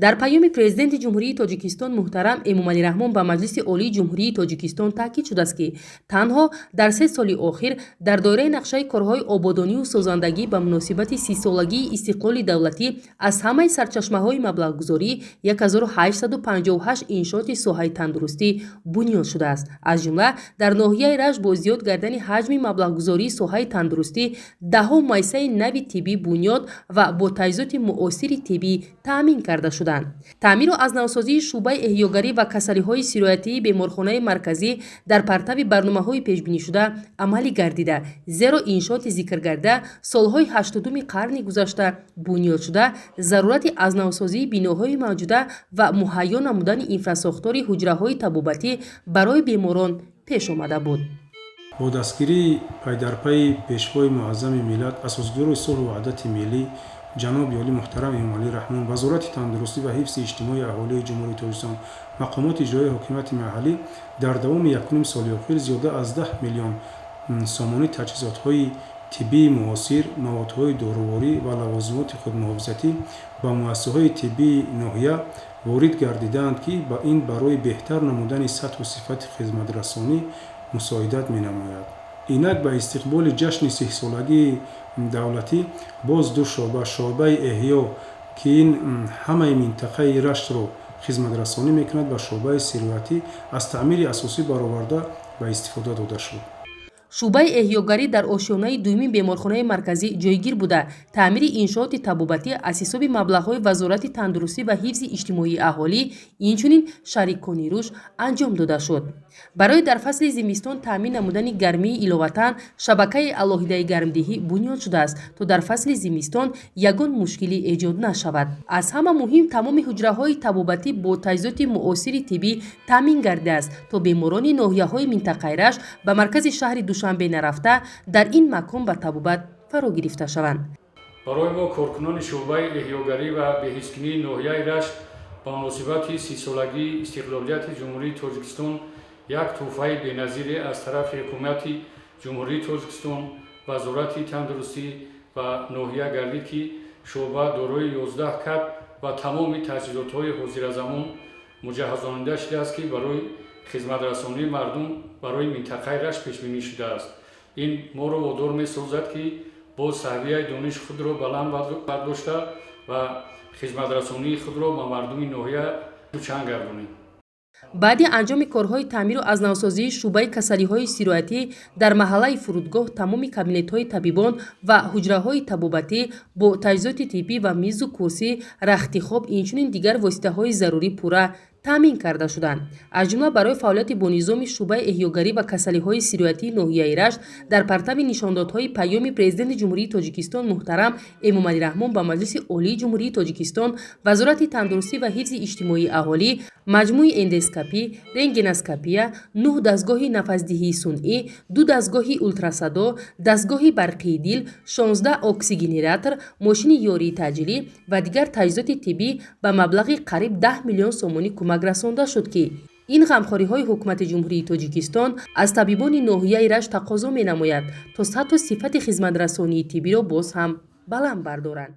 дар паёми президенти ҷумҳурии тоҷикистон муҳтарам эмомалӣ раҳмон ба маҷлиси олии ҷумҳурии тоҷикистон таъкид шудааст ки танҳо дар 3 соли охир дар доираи нақшаи корҳои ободониву созандагӣ ба муносибати 30-солагии истиқлоли давлатӣ аз ҳамаи сарчашмаҳои маблағгузорӣ 1858 иншооти соҳаи тандурустӣ бунёд шудааст. Аз ҷумла дар ноҳияи Рашт бо зиёд гардани ҳаҷми маблағгузории соҳаи тандурустӣ даҳҳо муассисаи нави тиббӣ бунёд ва бо таъмироти муосири тиббӣ таъмин карда шуданд. Таъмиру аз навсозии шуъбаи эҳёгарӣ ва касалиҳои сироятии беморхонаи марказӣ дар партави барномаҳои пешбинишуда амалӣ гардида, зеро иншооти зикргарда солҳои 80-уми қарни гузашта бунёд шуда, зарурати аз навсозии биноҳои мавҷуда ва муҳайё намудани инфрасохтори ҳуҷраҳои табобатӣ барои беморон пеш омада буд. бо дастгирии пайдарпайи пешвои муаззами миллат, асосгузори сулҳу ваҳдати миллӣ ҷаноби оли муҳтарам эмомалӣ раҳмон, вазорати тандурустӣ ва ҳифзи иҷтимоии аҳолии ҷумҳурии тоҷикистон, мақомоти иҷроии ҳокимияти маҳаллӣ дар давоми 1 соли охир зиёда аз 10 миллион сомонӣ таҷҳизотҳои тиббии муосир, маводҳои доруворӣ ва лавозимоти худмуҳофизатӣ ба муассисаҳои тиббии ноҳия ворид гардиданд, ки ин барои беҳтар намудани сатҳу сифати хизматрасонӣ мусоидат менамояд. инак ба истиқболи ҷашни 30-солагии давлатӣ боз ду шоъбаи эҳё, ки ин ҳамаи минтақаи Раштро хизматрасонӣ мекунад, ба шоъбаи сироятӣ аз таъмири асосӣ бароварда ба истифода дода шуд. шуъбаи эҳёгарӣ дар ошёнаи дуюми беморхонаи марказӣ ҷойгир буда, таъмири иншооти табобатӣ аз ҳисоби маблағҳои вазорати тандурустӣ ва ҳифзи иҷтимоии аҳолӣ, инчунин шарикони рушд анҷом дода шуд. барои дар фасли зимистон таъмин намудани гармии иловатан шабакаи алоҳидаи гармдиҳӣ бунёд шудааст, то дар фасли зимистон ягон мушкилӣ эҷод нашавад. аз ҳама муҳим тамоми ҳуҷраҳои табобатӣ бо таҷҳизоти муосири тиббӣ таъмин гардидааст, то беморони ноҳияҳои минтақаи Рашт ба маркази шаҳри Душанбе нарафта дар ин макон ба табобат фаро гирифта шаванд. барои мо коркунони шуъбаи эҳёгарӣ ва беҳискунии ноҳияи Рашт ба муносибати 30-солагии истиқлолияти ҷумҳурии Тоҷикистон як тӯҳфаи беназире аз тарафи ҳукумати ҷумҳурии Тоҷикистон, вазорати тандурустӣ ва ноҳия гардид, ки шуъба дорои 11 кат ва тамоми таҷҳизотҳои ҳозиразамон муҷаҳҳазонида шудааст, ки барои хизматрасонии мардум барои минтақаи Рашт пешбинӣ шудааст. ин моро водор месозад, ки бо савияи дониши худро баланд бардошта ва хизматрасонии худро ба мардуми ноҳия дучанд гардонем. баъди анҷоми корҳои таъмиру аз навсозии шуъбаи касалиҳои сироятӣ дар маҳаллаи фурудгоҳ тамоми кабинетҳои табибон ва ҳуҷраҳои табобатӣ бо таҷҳизоти тиббӣ ва мизу курсӣ, рахти хоб, инчунин дигар воситаҳои зарурӣ пурра таъмин карда шуданд. аз ҷумла барои фаъолияти бо низоми шуъбаи эҳёгарӣ ва касалиҳои сироятии ноҳияи Рашт дар партави нишондодҳои паёми президенти ҷумҳурии тоҷикистон муҳтарам эмомалӣ раҳмон ба маҷлиси олии ҷумҳурии тоҷикистон, вазорати тандурустӣ ва ҳифзи иҷтимоии аҳолӣ, маҷмӯи эндоскопӣ, рентгеноскопия, 9 дастгоҳи нафасдиҳии сунъӣ, 2 дастгоҳи ултрасадо, дастгоҳи барқии дил, 16 оксигенератор, мошини ёрии таъҷилӣ ва дигар таҷҳизоти тиббӣ ба маблағи қариб 10 миллион сомонӣ кӯмак расонда шуд, ки ин ғамхориҳои ҳукумати ҷумҳурии Тоҷикистон аз табибони ноҳияи Рашт тақозо менамояд, то сатҳу сифати хизматрасонии тиббиро боз ҳам баланд бардоранд.